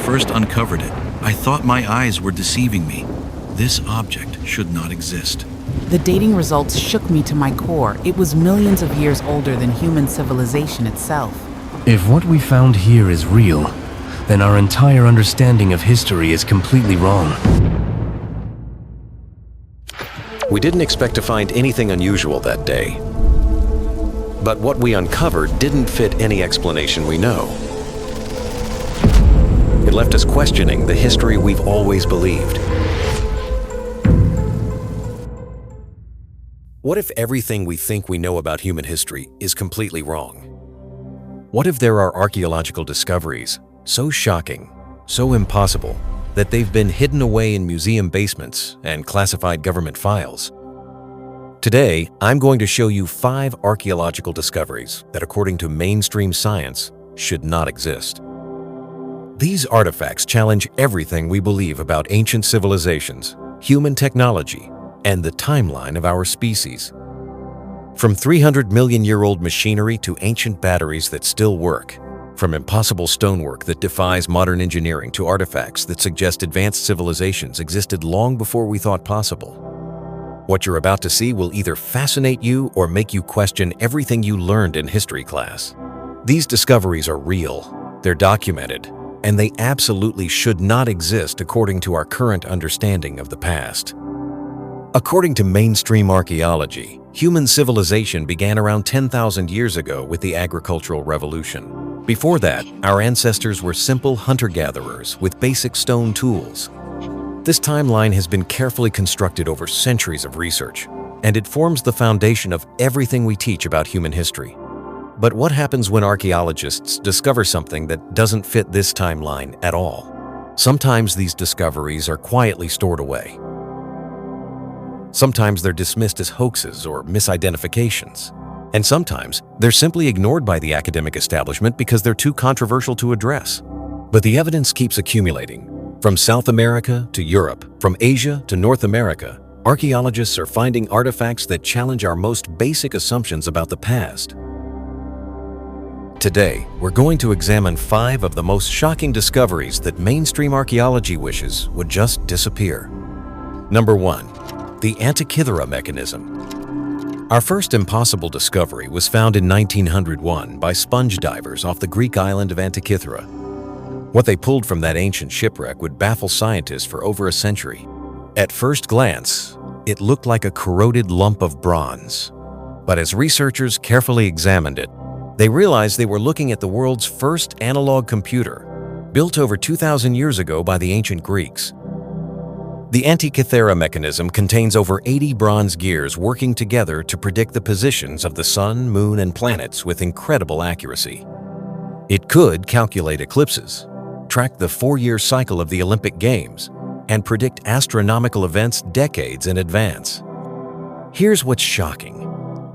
first uncovered it, I thought my eyes were deceiving me. This object should not exist. The dating results shook me to my core. It was millions of years older than human civilization itself. If what we found here is real, then our entire understanding of history is completely wrong. We didn't expect to find anything unusual that day. But what we uncovered didn't fit any explanation we know. It left us questioning the history we've always believed. What if everything we think we know about human history is completely wrong? What if there are archaeological discoveries so shocking, so impossible, that they've been hidden away in museum basements and classified government files? Today, I'm going to show you 5 archaeological discoveries that, according to mainstream science, should not exist. These artifacts challenge everything we believe about ancient civilizations, human technology, and the timeline of our species. From 300-million-year-old machinery to ancient batteries that still work, from impossible stonework that defies modern engineering to artifacts that suggest advanced civilizations existed long before we thought possible. What you're about to see will either fascinate you or make you question everything you learned in history class. These discoveries are real, they're documented, and they absolutely should not exist according to our current understanding of the past. According to mainstream archaeology, human civilization began around 10,000 years ago with the agricultural revolution. Before that, our ancestors were simple hunter-gatherers with basic stone tools. This timeline has been carefully constructed over centuries of research, and it forms the foundation of everything we teach about human history. But what happens when archaeologists discover something that doesn't fit this timeline at all? Sometimes these discoveries are quietly stored away. Sometimes they're dismissed as hoaxes or misidentifications. And sometimes they're simply ignored by the academic establishment because they're too controversial to address. But the evidence keeps accumulating. From South America to Europe, from Asia to North America, archaeologists are finding artifacts that challenge our most basic assumptions about the past. Today, we're going to examine 5 of the most shocking discoveries that mainstream archaeology wishes would just disappear. Number 1. The Antikythera Mechanism. Our first impossible discovery was found in 1901 by sponge divers off the Greek island of Antikythera. What they pulled from that ancient shipwreck would baffle scientists for over a century. At first glance, it looked like a corroded lump of bronze. But as researchers carefully examined it, they realized they were looking at the world's first analog computer, built over 2,000 years ago by the ancient Greeks. The Antikythera Mechanism contains over 80 bronze gears working together to predict the positions of the sun, moon, and planets with incredible accuracy. It could calculate eclipses, track the 4-year cycle of the Olympic Games, and predict astronomical events decades in advance. Here's what's shocking.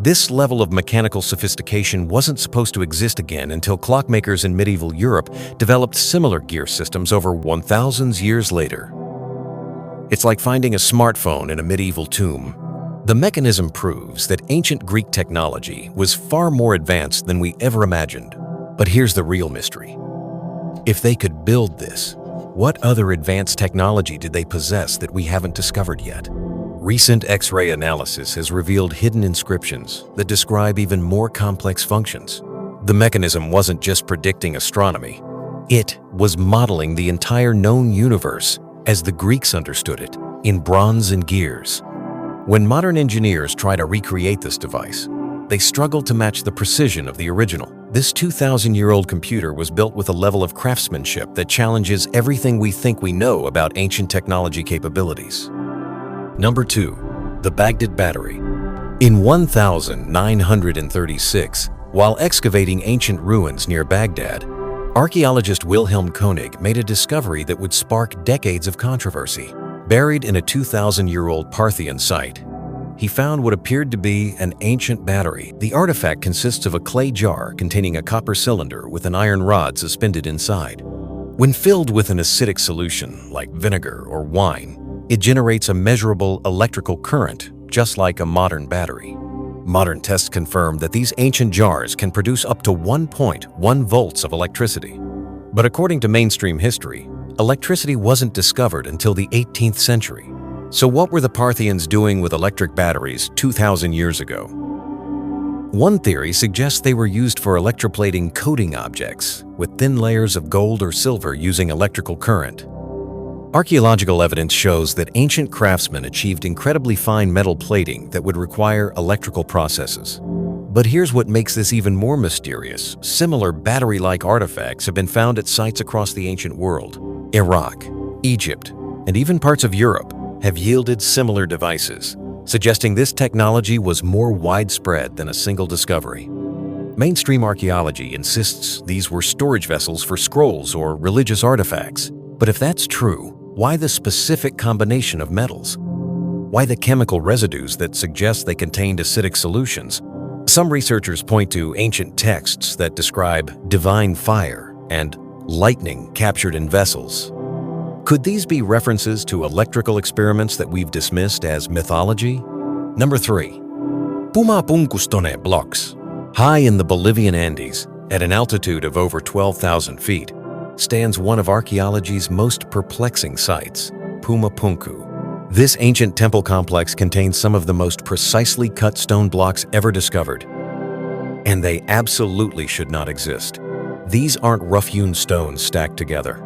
This level of mechanical sophistication wasn't supposed to exist again until clockmakers in medieval Europe developed similar gear systems over 1,000 years later. It's like finding a smartphone in a medieval tomb. The mechanism proves that ancient Greek technology was far more advanced than we ever imagined. But here's the real mystery. If they could build this, what other advanced technology did they possess that we haven't discovered yet? Recent X-ray analysis has revealed hidden inscriptions that describe even more complex functions. The mechanism wasn't just predicting astronomy. It was modeling the entire known universe as the Greeks understood it, in bronze and gears. When modern engineers try to recreate this device, they struggle to match the precision of the original. This 2,000-year-old computer was built with a level of craftsmanship that challenges everything we think we know about ancient technology capabilities. Number 2. The Baghdad Battery. In 1936, while excavating ancient ruins near Baghdad, archaeologist Wilhelm Koenig made a discovery that would spark decades of controversy. Buried in a 2,000-year-old Parthian site, he found what appeared to be an ancient battery. The artifact consists of a clay jar containing a copper cylinder with an iron rod suspended inside. When filled with an acidic solution like vinegar or wine, it generates a measurable electrical current, just like a modern battery. Modern tests confirm that these ancient jars can produce up to 1.1 volts of electricity. But according to mainstream history, electricity wasn't discovered until the 18th century. So what were the Parthians doing with electric batteries 2,000 years ago? One theory suggests they were used for electroplating coating objects with thin layers of gold or silver using electrical current. Archaeological evidence shows that ancient craftsmen achieved incredibly fine metal plating that would require electrical processes. But here's what makes this even more mysterious. Similar battery-like artifacts have been found at sites across the ancient world. Iraq, Egypt, and even parts of Europe have yielded similar devices, suggesting this technology was more widespread than a single discovery. Mainstream archaeology insists these were storage vessels for scrolls or religious artifacts. But if that's true, why the specific combination of metals? Why the chemical residues that suggest they contained acidic solutions? Some researchers point to ancient texts that describe divine fire and lightning captured in vessels. Could these be references to electrical experiments that we've dismissed as mythology? Number 3. Puma Punku Stone Blocks. High in the Bolivian Andes, at an altitude of over 12,000 feet, stands one of archaeology's most perplexing sites, Puma Punku. This ancient temple complex contains some of the most precisely cut stone blocks ever discovered. And they absolutely should not exist. These aren't rough-hewn stones stacked together.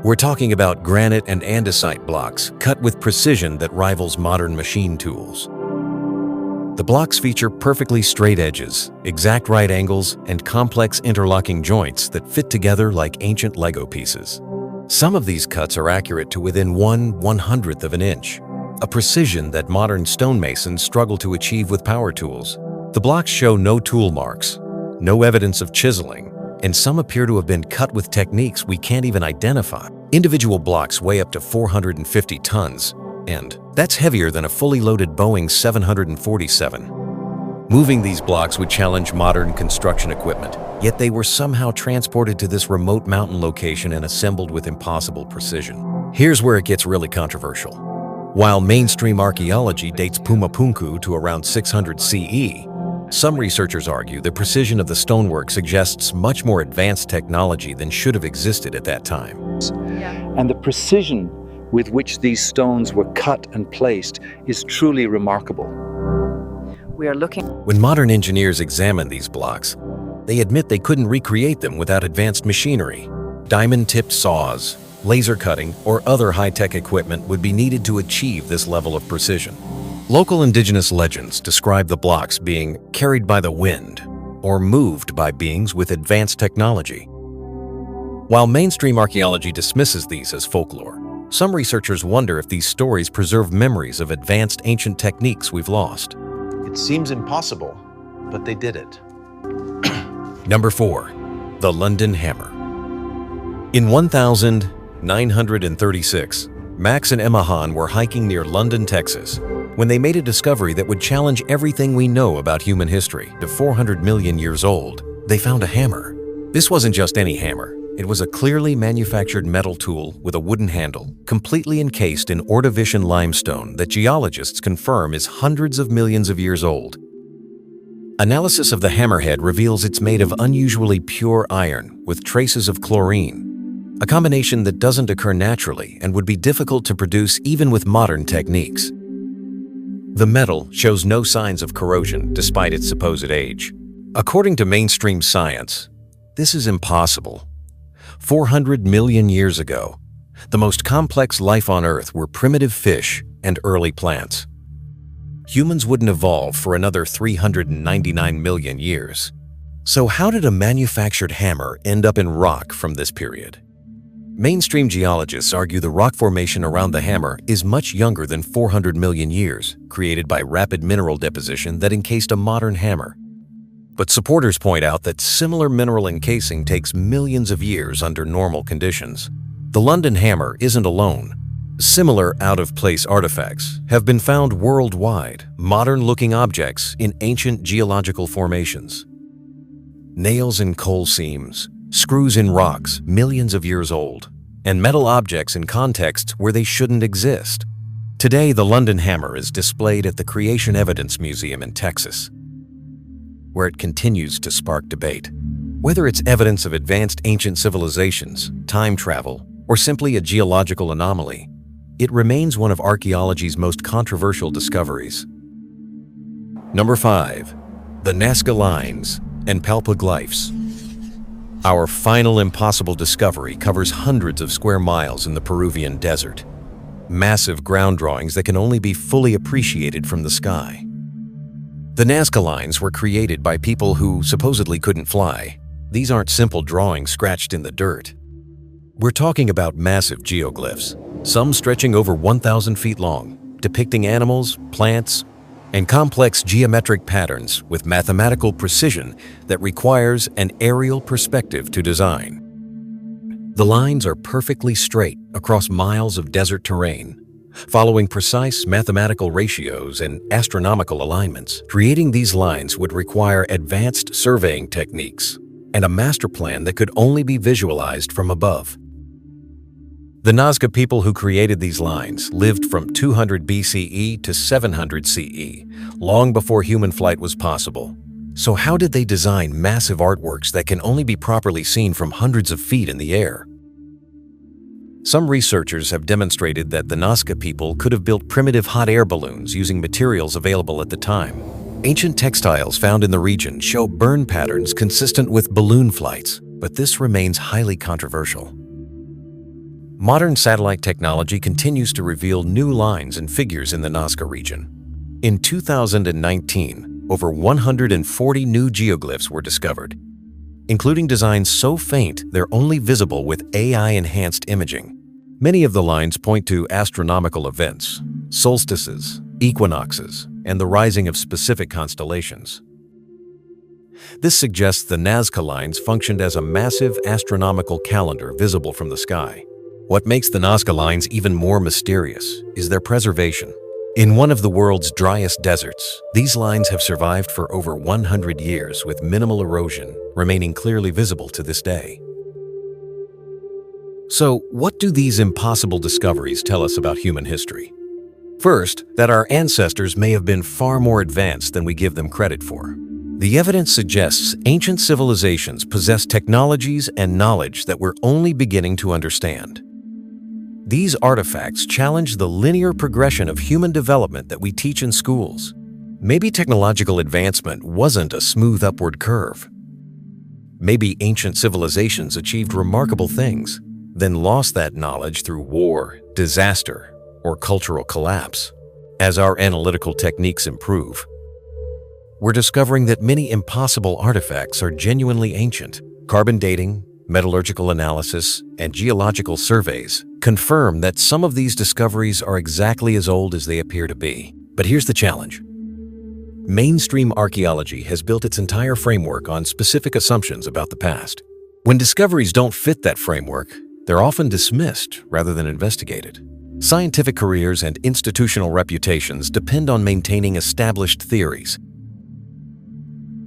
We're talking about granite and andesite blocks cut with precision that rivals modern machine tools. The blocks feature perfectly straight edges, exact right angles, and complex interlocking joints that fit together like ancient Lego pieces. Some of these cuts are accurate to within 1/100th of an inch, a precision that modern stonemasons struggle to achieve with power tools. The blocks show no tool marks, no evidence of chiseling, and some appear to have been cut with techniques we can't even identify. Individual blocks weigh up to 450 tons, and that's heavier than a fully loaded Boeing 747. Moving these blocks would challenge modern construction equipment, yet they were somehow transported to this remote mountain location and assembled with impossible precision. Here's where it gets really controversial. While mainstream archaeology dates Puma Punku to around 600 CE, some researchers argue the precision of the stonework suggests much more advanced technology than should have existed at that time. And the precision with which these stones were cut and placed is truly remarkable. We are looking. When modern engineers examine these blocks, they admit they couldn't recreate them without advanced machinery. Diamond-tipped saws, laser cutting, or other high-tech equipment would be needed to achieve this level of precision. Local indigenous legends describe the blocks being carried by the wind or moved by beings with advanced technology. While mainstream archaeology dismisses these as folklore, some researchers wonder if these stories preserve memories of advanced ancient techniques we've lost. It seems impossible, but they did it. Number 4. The London Hammer. In 1936, Max and Emma Hahn were hiking near London, Texas, when they made a discovery that would challenge everything we know about human history. To 400 million years old, they found a hammer. This wasn't just any hammer. It was a clearly manufactured metal tool with a wooden handle, completely encased in Ordovician limestone that geologists confirm is hundreds of millions of years old. Analysis of the hammerhead reveals it's made of unusually pure iron with traces of chlorine, a combination that doesn't occur naturally and would be difficult to produce even with modern techniques. The metal shows no signs of corrosion despite its supposed age. According to mainstream science, this is impossible. 400 million years ago, the most complex life on Earth were primitive fish and early plants. Humans wouldn't evolve for another 399 million years. So how did a manufactured hammer end up in rock from this period? Mainstream geologists argue the rock formation around the hammer is much younger than 400 million years, created by rapid mineral deposition that encased a modern hammer. But supporters point out that similar mineral encasing takes millions of years under normal conditions. The London Hammer isn't alone. Similar out-of-place artifacts have been found worldwide, modern-looking objects in ancient geological formations. Nails in coal seams, screws in rocks millions of years old, and metal objects in contexts where they shouldn't exist. Today, the London Hammer is displayed at the Creation Evidence Museum in Texas, where it continues to spark debate. Whether it's evidence of advanced ancient civilizations, time travel, or simply a geological anomaly, it remains one of archaeology's most controversial discoveries. Number 5. The Nazca Lines Palpa Glyphs. Our final impossible discovery covers hundreds of square miles in the Peruvian desert. Massive ground drawings that can only be fully appreciated from the sky. The Nazca Lines were created by people who supposedly couldn't fly. These aren't simple drawings scratched in the dirt. We're talking about massive geoglyphs, some stretching over 1,000 feet long, depicting animals, plants, and complex geometric patterns with mathematical precision that requires an aerial perspective to design. The lines are perfectly straight across miles of desert terrain, following precise mathematical ratios and astronomical alignments. Creating these lines would require advanced surveying techniques and a master plan that could only be visualized from above. The Nazca people who created these lines lived from 200 BCE to 700 CE, long before human flight was possible. So how did they design massive artworks that can only be properly seen from hundreds of feet in the air? Some researchers have demonstrated that the Nazca people could have built primitive hot air balloons using materials available at the time. Ancient textiles found in the region show burn patterns consistent with balloon flights, but this remains highly controversial. Modern satellite technology continues to reveal new lines and figures in the Nazca region. In 2019, over 140 new geoglyphs were discovered, including designs so faint they're only visible with AI-enhanced imaging. Many of the lines point to astronomical events, solstices, equinoxes, and the rising of specific constellations. This suggests the Nazca Lines functioned as a massive astronomical calendar visible from the sky. What makes the Nazca Lines even more mysterious is their preservation. In one of the world's driest deserts, these lines have survived for over 100 years with minimal erosion, remaining clearly visible to this day. So, what do these impossible discoveries tell us about human history? First, that our ancestors may have been far more advanced than we give them credit for. The evidence suggests ancient civilizations possessed technologies and knowledge that we're only beginning to understand. These artifacts challenge the linear progression of human development that we teach in schools. Maybe technological advancement wasn't a smooth upward curve. Maybe ancient civilizations achieved remarkable things, then lost that knowledge through war, disaster, or cultural collapse. As our analytical techniques improve, we're discovering that many impossible artifacts are genuinely ancient. Carbon dating, metallurgical analysis, and geological surveys confirm that some of these discoveries are exactly as old as they appear to be. But here's the challenge. Mainstream archaeology has built its entire framework on specific assumptions about the past. When discoveries don't fit that framework, they're often dismissed rather than investigated. Scientific careers and institutional reputations depend on maintaining established theories.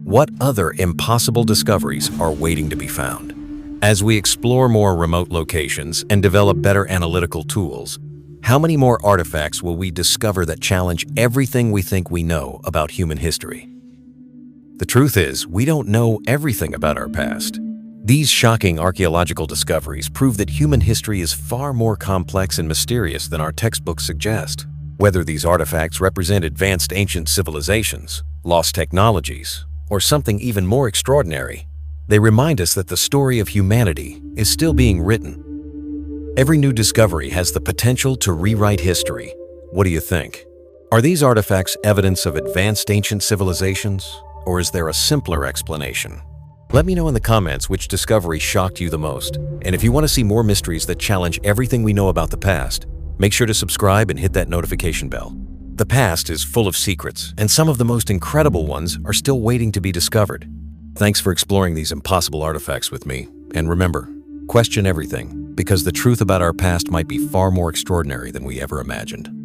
What other impossible discoveries are waiting to be found? As we explore more remote locations and develop better analytical tools, how many more artifacts will we discover that challenge everything we think we know about human history? The truth is, we don't know everything about our past. These shocking archaeological discoveries prove that human history is far more complex and mysterious than our textbooks suggest. Whether these artifacts represent advanced ancient civilizations, lost technologies, or something even more extraordinary, they remind us that the story of humanity is still being written. Every new discovery has the potential to rewrite history. What do you think? Are these artifacts evidence of advanced ancient civilizations, or is there a simpler explanation? Let me know in the comments which discovery shocked you the most. And if you want to see more mysteries that challenge everything we know about the past, make sure to subscribe and hit that notification bell. The past is full of secrets, and some of the most incredible ones are still waiting to be discovered. Thanks for exploring these impossible artifacts with me. And remember, question everything, because the truth about our past might be far more extraordinary than we ever imagined.